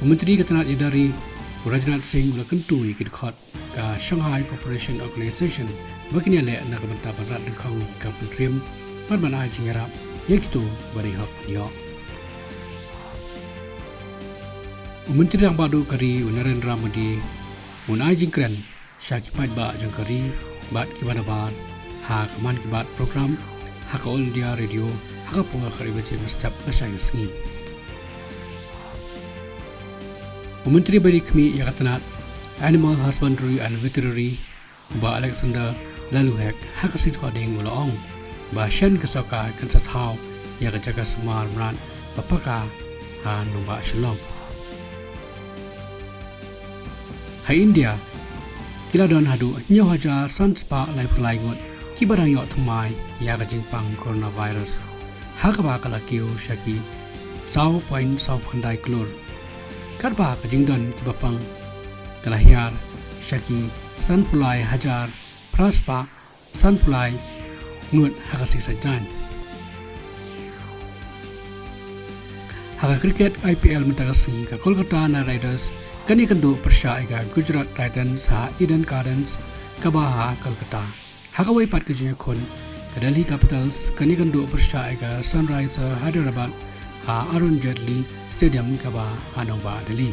Menteri Ketenat Idari Rajnath Singh Ulakentui Kidkhot ka Shanghai Cooperation Organization Bakini le na kabanta barat dekhang ka pentrim Marmana Jingarap Yakitu bari hak yo Menteri yang baru kari Narendra Modi Munai Jingkren Syakipat ba jangkari bat kibanabar ha kaman kibat program ha ka All India Radio ha ka punga kari bace mustap ka syangi Menteri Berikmi Yakatanat Animal Husbandry and Veterinary ba Alexander Laluhek hakasit koding ulong ba shen kasoka kansathaw ya kajaga sumar mran bapaka ha numba shalom Hai India kila don hadu nyaw hajar sanspa lai pulai ngot kibarang yo thmai ya ka jingpang coronavirus hakaba kala kiu shaki 0.0 khandai klor Karba kajingdan kibapang kalahyar Shaki sanpulai hajar praspa sanpulai ngut hakasi sajan Haka cricket IPL mentagasi ka Kolkata Knight Riders kani kandu persya ega Gujarat Titans ha Eden Gardens kabaha Kolkata Haka wai pat kajnya khon ka Delhi Capitals kani kandu persya ega Sunrisers Hyderabad ha Arun Jaitley Stadium kaba Hanova Delhi